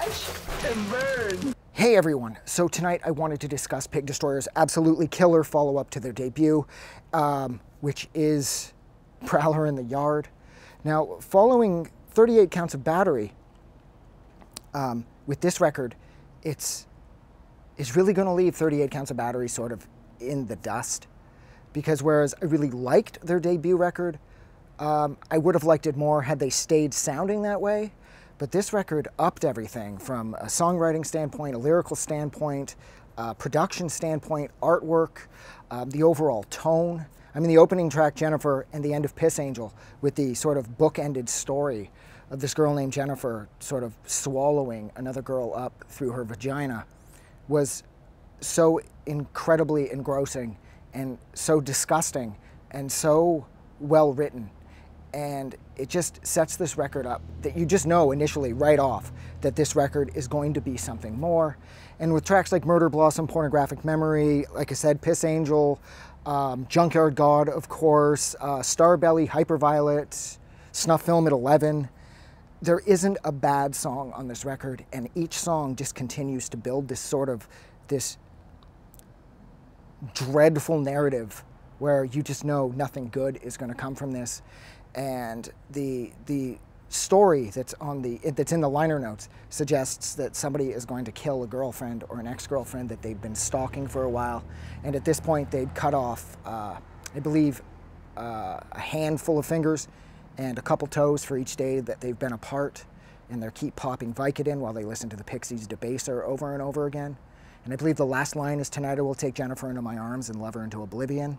crash and burn. Hey everyone, so tonight I wanted to discuss Pig Destroyer's absolutely killer follow-up to their debut, which is Prowler in the Yard. Now, following 38 Counts of Battery, with this record, it's really going to leave 38 Counts of Battery sort of in the dust. Because whereas I really liked their debut record, I would have liked it more had they stayed sounding that way. But this record upped everything from a songwriting standpoint, a lyrical standpoint, production standpoint, artwork, the overall tone. I mean, the opening track, Jennifer, and the end of Piss Angel, with the sort of bookended story of this girl named Jennifer sort of swallowing another girl up through her vagina, was so incredibly engrossing and so disgusting and so well written. And it just sets this record up that you just know initially right off that this record is going to be something more. And with tracks like Murder Blossom, Pornographic Memory, like I said, Piss Angel, Junkyard God, of course, Starbelly, Hyperviolet, Snuff Film at 11, there isn't a bad song on this record, and each song just continues to build this sort of, this dreadful narrative where you just know nothing good is going to come from this. And the story that's in the liner notes suggests that somebody is going to kill a girlfriend or an ex-girlfriend that they've been stalking for a while. And at this point, they'd cut off, I believe, a handful of fingers and a couple toes for each day that they've been apart. And they keep popping Vicodin while they listen to the Pixies' Debaser over and over again. And I believe the last line is, "Tonight I will take Jennifer into my arms and love her into oblivion."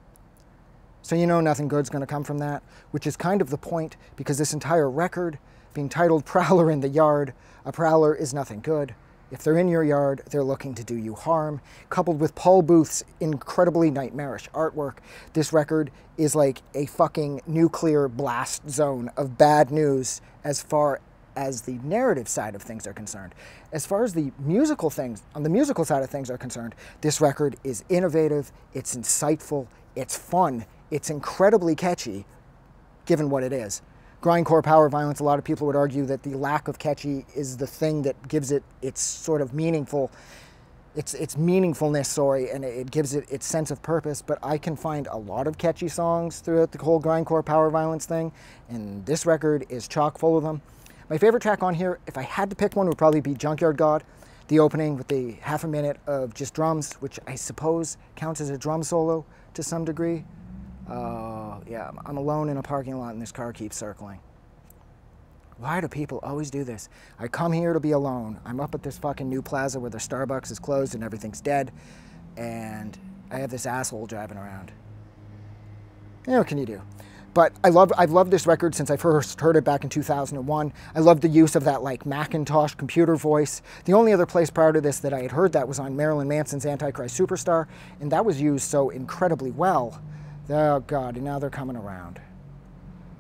So you know nothing good's going to come from that, which is kind of the point, because this entire record, being titled Prowler in the Yard, a prowler is nothing good. If they're in your yard, they're looking to do you harm. Coupled with Paul Booth's incredibly nightmarish artwork, this record is like a fucking nuclear blast zone of bad news as far as the narrative side of things are concerned. As far as the musical things, on the musical side of things are concerned, this record is innovative, it's insightful, it's fun, it's incredibly catchy, given what it is. Grindcore power violence, a lot of people would argue that the lack of catchy is the thing that gives it its sort of meaningful, its meaningfulness, sorry, and it gives it its sense of purpose. But I can find a lot of catchy songs throughout the whole grindcore power violence thing, and this record is chock full of them. My favorite track on here, if I had to pick one, would probably be Junkyard God, the opening with the half a minute of just drums, which I suppose counts as a drum solo to some degree. Yeah, I'm alone in a parking lot and this car keeps circling. Why do people always do this? I come here to be alone. I'm up at this fucking new plaza where the Starbucks is closed and everything's dead, and I have this asshole driving around. Yeah, what can you do? But I've loved this record since I first heard it back in 2001. I loved the use of that like Macintosh computer voice. The only other place prior to this that I had heard that was on Marilyn Manson's Antichrist Superstar, and that was used so incredibly well. Oh God, and now they're coming around.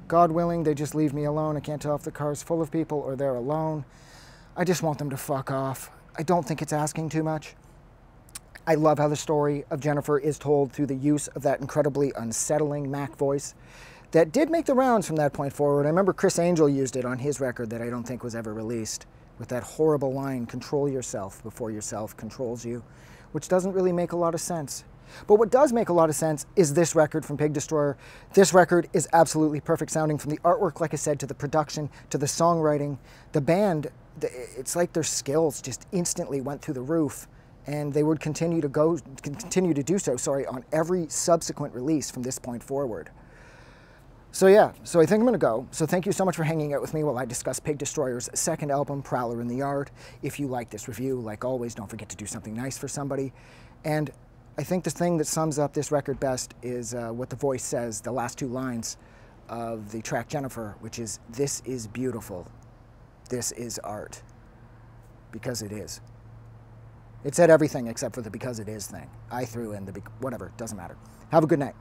God willing, they just leave me alone. I can't tell if the car's full of people or they're alone. I just want them to fuck off. I don't think it's asking too much. I love how the story of Jennifer is told through the use of that incredibly unsettling Mac voice that did make the rounds from that point forward. I remember Chris Angel used it on his record that I don't think was ever released, with that horrible line, "Control yourself before yourself controls you," which doesn't really make a lot of sense. But what does make a lot of sense is this record from Pig Destroyer. This record is absolutely perfect sounding, from the artwork, like I said, to the production, to the songwriting. The band, it's like their skills just instantly went through the roof, and they would continue to do so, on every subsequent release from this point forward. So yeah, so I think I'm gonna go. So thank you so much for hanging out with me while I discuss Pig Destroyer's second album, Prowler in the Yard. If you like this review, like always, don't forget to do something nice for somebody. And I think the thing that sums up this record best is what the voice says, the last two lines of the track Jennifer, which is, "This is beautiful. This is art." Because it is. It said everything except for the "because it is" thing. I threw in the whatever, doesn't matter. Have a good night.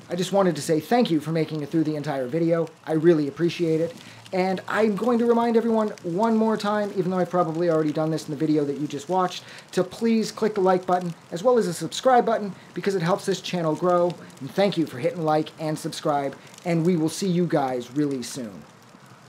I just wanted to say thank you for making it through the entire video. I really appreciate it. And I'm going to remind everyone one more time, even though I've probably already done this in the video that you just watched, to please click the like button as well as the subscribe button, because it helps this channel grow. And thank you for hitting like and subscribe, and we will see you guys really soon.